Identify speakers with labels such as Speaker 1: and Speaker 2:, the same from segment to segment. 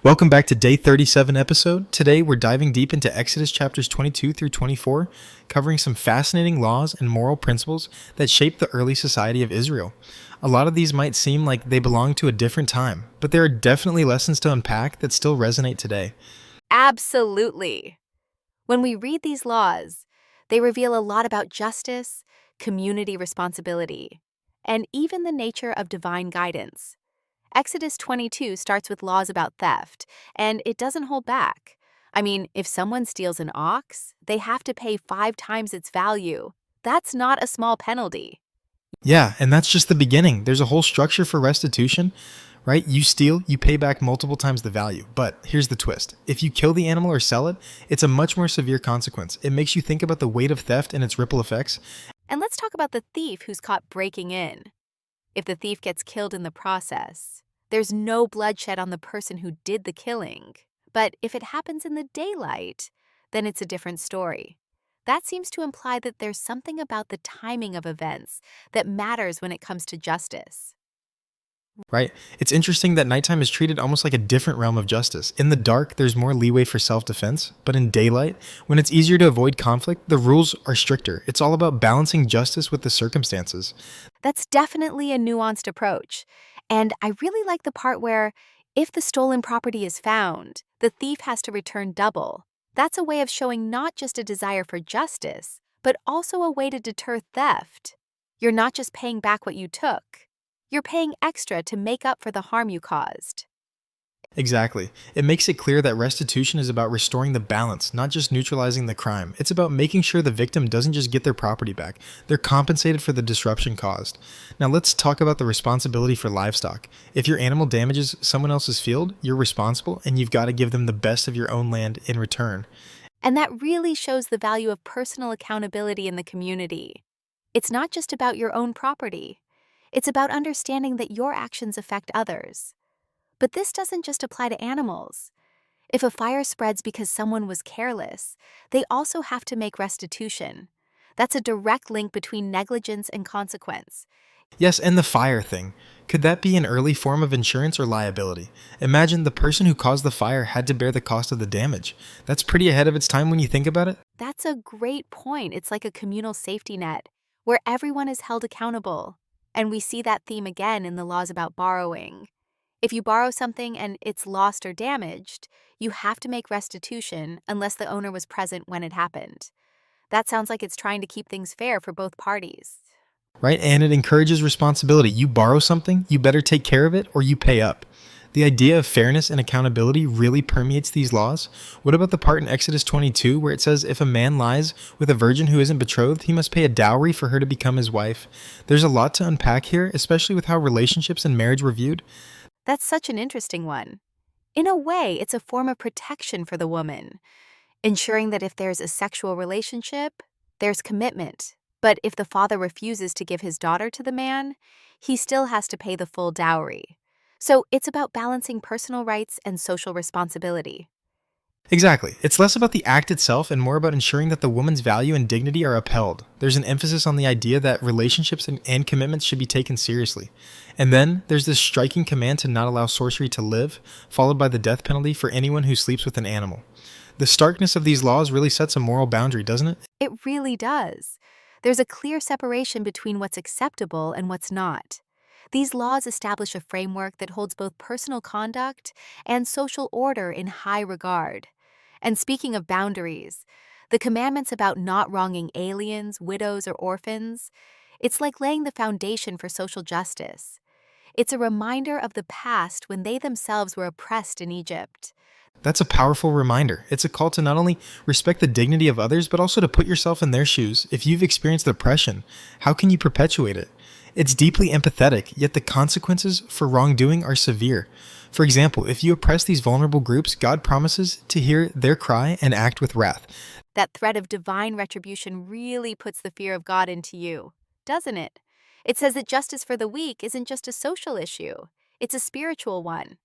Speaker 1: Welcome back to day 37 episode. Today we're diving deep into Exodus chapters 22 through 24, covering some fascinating laws and moral principles that shaped the early society of Israel. A lot of these might seem like they belong to a different time, but there are definitely lessons to unpack that still resonate today.
Speaker 2: Absolutely. When we read these laws, they reveal a lot about justice, community responsibility, and even the nature of divine guidance. Exodus 22 starts with laws about theft, and it doesn't hold back. I mean, if someone steals an ox, they have to pay 5 times its value. That's not a small penalty.
Speaker 1: Yeah, and that's just the beginning. There's a whole structure for restitution, right? You steal, you pay back multiple times the value. But here's the twist. If you kill the animal or sell it, it's a much more severe consequence. It makes you think about the weight of theft and its ripple effects.
Speaker 2: And let's talk about the thief who's caught breaking in. If the thief gets killed in the process, there's no bloodshed on the person who did the killing. But if it happens in the daylight, then it's a different story. That seems to imply that there's something about the timing of events that matters when it comes to justice.
Speaker 1: Right? It's interesting that nighttime is treated almost like a different realm of justice. In the dark, there's more leeway for self-defense, but in daylight, when it's easier to avoid conflict, the rules are stricter. It's all about balancing justice with the circumstances.
Speaker 2: That's definitely a nuanced approach. And I really like the part where, if the stolen property is found, the thief has to return double. That's a way of showing not just a desire for justice, but also a way to deter theft. You're not just paying back what you took. You're paying extra to make up for the harm you caused.
Speaker 1: Exactly. It makes it clear that restitution is about restoring the balance, not just neutralizing the crime. It's about making sure the victim doesn't just get their property back, they're compensated for the disruption caused. Now let's talk about the responsibility for livestock. If your animal damages someone else's field, you're responsible and you've got to give them the best of your own land in return.
Speaker 2: And that really shows the value of personal accountability in the community. It's not just about your own property. It's about understanding that your actions affect others. But this doesn't just apply to animals. If a fire spreads because someone was careless, they also have to make restitution. That's a direct link between negligence and consequence.
Speaker 1: Yes, and the fire thing. Could that be an early form of insurance or liability? Imagine the person who caused the fire had to bear the cost of the damage. That's pretty ahead of its time when you think about it.
Speaker 2: That's a great point. It's like a communal safety net where everyone is held accountable. And we see that theme again in the laws about borrowing. If you borrow something and it's lost or damaged, you have to make restitution unless the owner was present when it happened. That sounds like it's trying to keep things fair for both parties.
Speaker 1: Right? And it encourages responsibility. You borrow something, you better take care of it or you pay up. The idea of fairness and accountability really permeates these laws. What about the part in Exodus 22 where it says if a man lies with a virgin who isn't betrothed, he must pay a dowry for her to become his wife? There's a lot to unpack here, especially with how relationships and marriage were viewed.
Speaker 2: That's such an interesting one. In a way, it's a form of protection for the woman, ensuring that if there's a sexual relationship, there's commitment. But if the father refuses to give his daughter to the man, he still has to pay the full dowry. So it's about balancing personal rights and social responsibility.
Speaker 1: Exactly. It's less about the act itself and more about ensuring that the woman's value and dignity are upheld. There's an emphasis on the idea that relationships and commitments should be taken seriously. And then there's this striking command to not allow sorcery to live, followed by the death penalty for anyone who sleeps with an animal. The starkness of these laws really sets a moral boundary, doesn't it?
Speaker 2: It really does. There's a clear separation between what's acceptable and what's not. These laws establish a framework that holds both personal conduct and social order in high regard. And speaking of boundaries, the commandments about not wronging aliens, widows, or orphans, it's like laying the foundation for social justice. It's a reminder of the past when they themselves were oppressed in Egypt.
Speaker 1: That's a powerful reminder. It's a call to not only respect the dignity of others, but also to put yourself in their shoes. If you've experienced oppression, how can you perpetuate it? It's deeply empathetic, yet the consequences for wrongdoing are severe. For example, if you oppress these vulnerable groups, God promises to hear their cry and act with wrath.
Speaker 2: That threat of divine retribution really puts the fear of God into you, doesn't it? It says that justice for the weak isn't just a social issue, it's a spiritual one.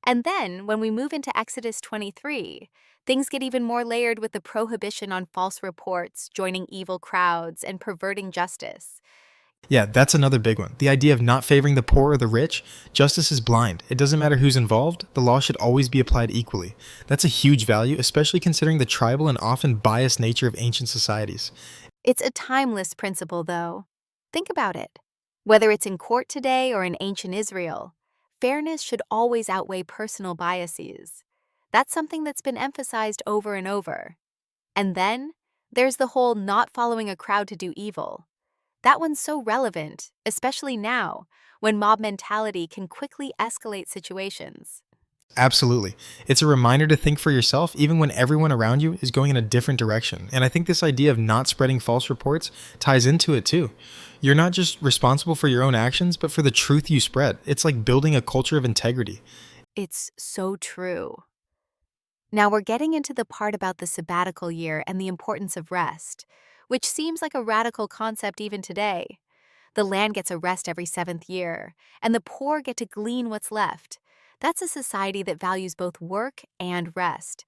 Speaker 2: And then, when we move into Exodus 23, things get even more layered with the prohibition on false reports, joining evil crowds, and perverting justice.
Speaker 1: Yeah, that's another big one. The idea of not favoring the poor or the rich. Justice is blind. It doesn't matter who's involved, the law should always be applied equally. That's a huge value, especially considering the tribal and often biased nature of ancient societies.
Speaker 2: It's a timeless principle, though. Think about it. Whether it's in court today or in ancient Israel, fairness should always outweigh personal biases. That's something that's been emphasized over and over. And then there's the whole not following a crowd to do evil. That one's so relevant, especially now, when mob mentality can quickly escalate situations.
Speaker 1: Absolutely. It's a reminder to think for yourself even when everyone around you is going in a different direction. And I think this idea of not spreading false reports ties into it too. You're not just responsible for your own actions, but for the truth you spread. It's like building a culture of integrity.
Speaker 2: It's so true. Now we're getting into the part about the sabbatical year and the importance of rest, which seems like a radical concept even today. The land gets a rest every 7th year, and the poor get to glean what's left. That's a society that values both work and rest.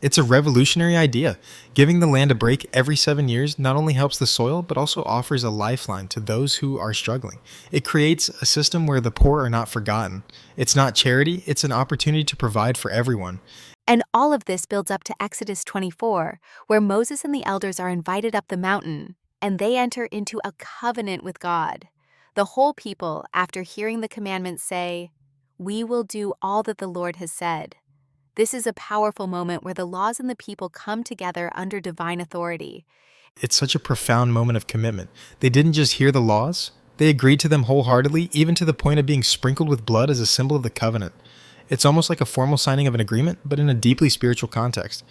Speaker 1: It's a revolutionary idea. Giving the land a break every 7 years not only helps the soil, but also offers a lifeline to those who are struggling. It creates a system where the poor are not forgotten. It's not charity, it's an opportunity to provide for everyone.
Speaker 2: And all of this builds up to Exodus 24, where Moses and the elders are invited up the mountain, and they enter into a covenant with God. The whole people, after hearing the commandments, say, "We will do all that the Lord has said." This is a powerful moment where the laws and the people come together under divine authority.
Speaker 1: It's such a profound moment of commitment. They didn't just hear the laws, they agreed to them wholeheartedly, even to the point of being sprinkled with blood as a symbol of the covenant. It's almost like a formal signing of an agreement, but in a deeply spiritual context.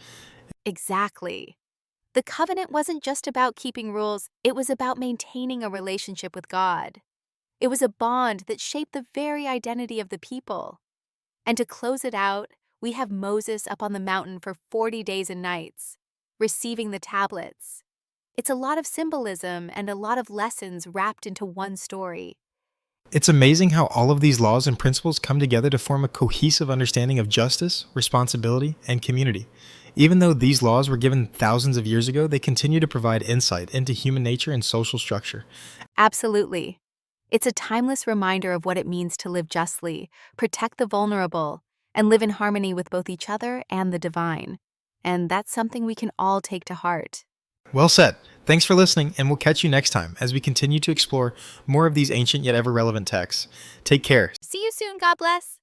Speaker 2: Exactly. The covenant wasn't just about keeping rules, it was about maintaining a relationship with God. It was a bond that shaped the very identity of the people. And to close it out, we have Moses up on the mountain for 40 days and nights, receiving the tablets. It's a lot of symbolism and a lot of lessons wrapped into one story.
Speaker 1: It's amazing how all of these laws and principles come together to form a cohesive understanding of justice, responsibility, and community. Even though these laws were given thousands of years ago, they continue to provide insight into human nature and social structure.
Speaker 2: Absolutely. It's a timeless reminder of what it means to live justly, protect the vulnerable, and live in harmony with both each other and the divine. And that's something we can all take to heart.
Speaker 1: Well said. Thanks for listening, and we'll catch you next time as we continue to explore more of these ancient yet ever relevant texts. Take care.
Speaker 2: See you soon, God bless.